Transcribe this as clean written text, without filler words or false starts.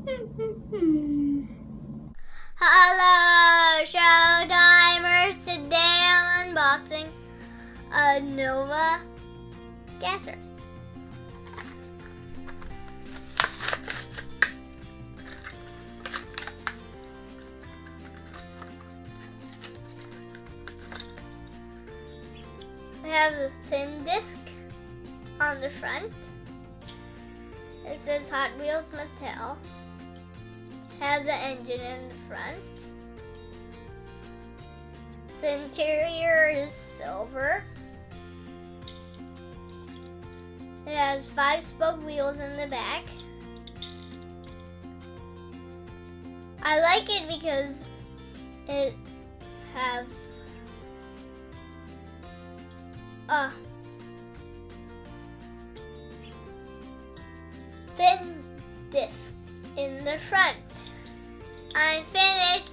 Hello, Showtimers! Today I'm unboxing a Nova gasser. We have a thin disc on the front. It says Hot Wheels Mattel. Has an engine in the front. The interior is silver. It has 5-spoke wheels in the back. I like it because it has a thin disc in the front. I'm finished.